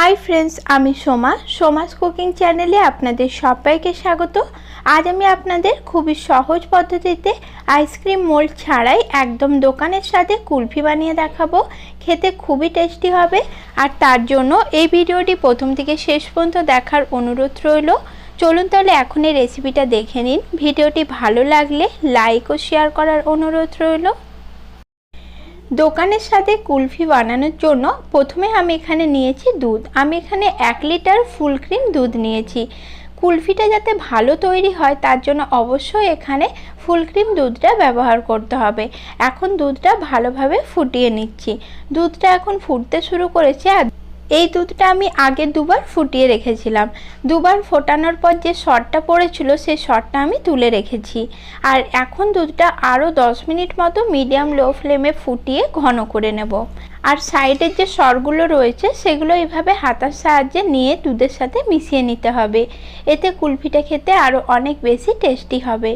Hi friends आमी Soma सोमास cooking चैनेले आपनादेर सबाइके स्वागत। आज आमी आपनादेर खूबई सहज पद्धतिते आइसक्रीम मोल्ड छाड़ाई एकदम दोकानेर साथे कुल्फी बानिये देखाबो। खेते खूबई टेस्टी होबे और तार जोन्नो एई भिडियोटी प्रथम थेके शेष पर्यन्त देखार अनुरोध रइलो। चलुन ताहले एखन एई रेसिपिटा देखे निन। भिडियोटी भालो लागले लाइक और शेयर करार अनुरोध रइलो। दोकानेर साथे कुल्फी बानानोर जोन्नो प्रथमे आमी एखाने नियेछि दूध। आमी एखाने 1 लिटार फुल क्रीम दूध नियेछि। कुल्फिटा जाते भालो तैरी हय तार जोन्नो अवश्यई एखाने फुल क्रीम दूधटा व्यवहार करते हबे। एखन दूधटा भालोभाबे फुटिये निচ্ছি। दूधटा एखन फुटते शुरू करेছে আর এই দুধটা আমি আগে দুবার ফুটিয়ে রেখেছিলাম। দুবার ফোটানোর পর যে শর্টটা পড়েছিল সেই শর্টটা আমি তুলে রেখেছি। আর এখন দুধটা আরও 10 মিনিট মতো মিডিয়াম লো ফ্লেমে ফুটিয়ে ঘন করে নেব। আর সাইডের যে সরগুলো রয়েছে সেগুলো এইভাবে হাতার সাহায্যে নিয়ে দুধের সাথে মিশিয়ে নিতে হবে। এতে কুলফিটা খেতে আরও অনেক বেশি টেস্টি হবে।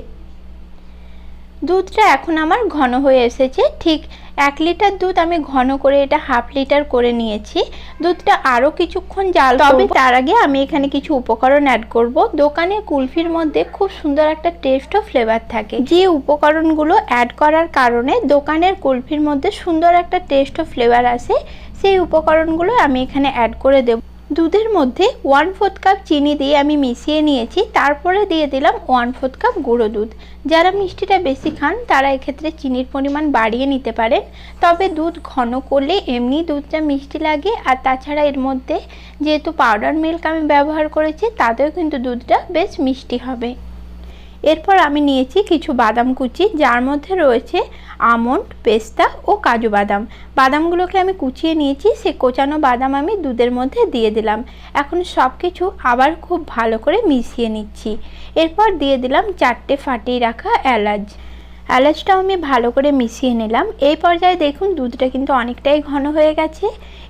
দুধটা এখন আমার ঘন হয়ে এসেছে। ঠিক 1 লিটার দুধ আমি ঘন করে এটা হাফ লিটার করে নিয়েছি। দুধটা আরও কিছুক্ষণ জাল করব। তবে তার আগে আমি এখানে কিছু উপকরণ অ্যাড করব। দোকানে কুলফির মধ্যে খুব সুন্দর একটা টেস্ট ও ফ্লেভার থাকে। যে উপকরণগুলো অ্যাড করার কারণে দোকানের কুলফির মধ্যে সুন্দর একটা টেস্ট ও ফ্লেভার আসে সেই উপকরণগুলো আমি এখানে অ্যাড করে দেব। দুধের মধ্যে 1/4 কাপ চিনি দিয়ে আমি মিশিয়ে নিয়েছি। তারপরে দিয়ে দিলাম 1/4 কাপ গুঁড়ো দুধ। যারা মিষ্টিটা বেশি খান তারা এক্ষেত্রে চিনির পরিমাণ বাড়িয়ে নিতে পারেন। তবে দুধ ঘন করলে এমনি দুধটা মিষ্টি লাগে। আর তাছাড়া এর মধ্যে যেহেতু পাউডার মিল্ক আমি ব্যবহার করেছি তাতেও কিন্তু দুধটা বেশ মিষ্টি হবে। এরপর আমি নিয়েছি কিছু বাদাম কুচি, যার মধ্যে রয়েছে আমন্ড, পেস্তা ও কাজু বাদাম। বাদামগুলোকে আমি কুচিয়ে নিয়েছি। সেই কোচানো বাদাম আমি দুধের মধ্যে দিয়ে দিলাম। এখন সব কিছু আবার খুব ভালো করে মিশিয়ে নিচ্ছি। এরপর দিয়ে দিলাম 4টে ফাটিয়ে রাখা এলাচ। এলাচটাও আমি ভালো করে মিশিয়ে নিলাম। এই পর্যায়ে দেখুন দুধটা কিন্তু অনেকটাই ঘন হয়ে গেছে।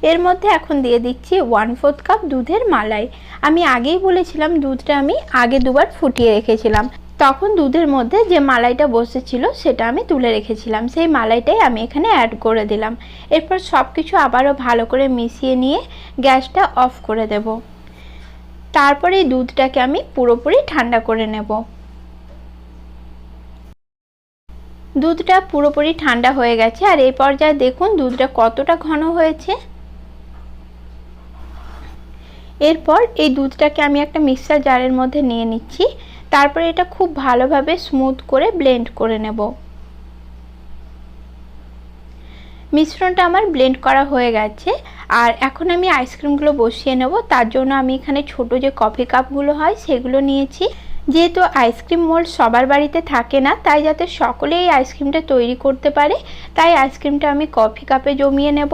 এর মধ্যে এখন দিয়ে দিচ্ছি 1/4 কাপ দুধের মালাই। আমি আগেই বলেছিলাম দুধটা আমি আগে দুবার ফুটিয়ে রেখেছিলাম। তখন দুধের মধ্যে যে মালাইটা বসেছিল সেটা আমি তুলে রেখেছিলাম। সেই মালাইটাই আমি এখানে অ্যাড করে দিলাম। এরপর সব কিছু আবারও ভালো করে মিশিয়ে নিয়ে গ্যাসটা অফ করে দেব। তারপরে এই দুধটাকে আমি পুরোপুরি ঠান্ডা করে নেব। দুধটা পুরোপুরি ঠান্ডা হয়ে গেছে। আর এই পর্যায়ে দেখুন দুধটা কতটা ঘন হয়েছে। এরপর এই দুধটাকে আমি একটা মিক্সার জারের মধ্যে নিয়ে নিচ্ছি। তারপরে এটা খুব ভালোভাবে স্মুথ করে ব্লেন্ড করে নেব। মিশ্রণটা আমার ব্লেন্ড করা হয়ে গেছে। আর এখন আমি আইসক্রিমগুলো বসিয়ে নেব। তার জন্য আমি এখানে ছোট যে কফি কাপগুলো হয় সেগুলো নিয়েছি। যেহেতু আইসক্রিম মোল্ড সবার বাড়িতে থাকে না, তাই যাতে সকলেই এই আইসক্রিমটা তৈরি করতে পারে তাই আইসক্রিমটা আমি কফি কাপে জমিয়ে নেব।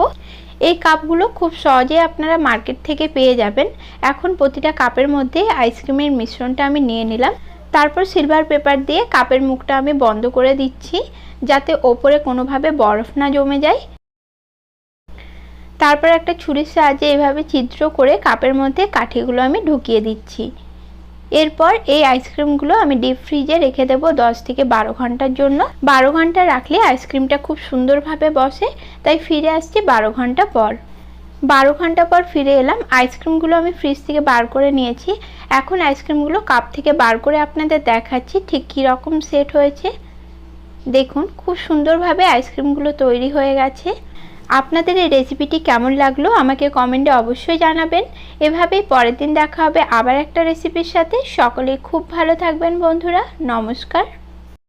এই কাপগুলো খুব সহজেই আপনারা মার্কেট থেকে পেয়ে যাবেন। এখন প্রতিটা কাপের মধ্যে আইসক্রিমের মিশ্রণটা আমি নিয়ে নিলাম। তারপর সিলভার পেপার দিয়ে কাপের মুখটা আমি বন্ধ করে দিচ্ছি যাতে ওপরে কোনোভাবে বরফ না জমে যায়। তারপর একটা ছুরির সাহায্যে এইভাবে ছিদ্র করে কাপের মধ্যে কাঠিগুলো আমি ঢুকিয়ে দিচ্ছি। এরপর এই আইসক্রিমগুলো আমি ডিপ ফ্রিজে রেখে দেবো 10 থেকে 12 ঘন্টার জন্য। 12 ঘন্টা রাখলে আইসক্রিমটা খুব সুন্দরভাবে বসে। তাই ফিরে আসছি 12 ঘন্টা পর। 12 ঘন্টা পর ফিরে এলাম। আইসক্রিমগুলো আমি ফ্রিজ থেকে বার করে নিয়েছি। এখন আইসক্রিমগুলো কাপ থেকে বার করে আপনাদের দেখাচ্ছি ঠিক কী রকম সেট হয়েছে। দেখুন খুব সুন্দরভাবে আইসক্রিমগুলো তৈরি হয়ে গেছে। আপনাদের এই রেসিপিটি কেমন লাগলো আমাকে কমেন্টে অবশ্যই জানাবেন। এভাবেই পরের দিন দেখা হবে আবার একটা রেসিপির সাথে। সকলেই খুব ভালো থাকবেন বন্ধুরা। নমস্কার।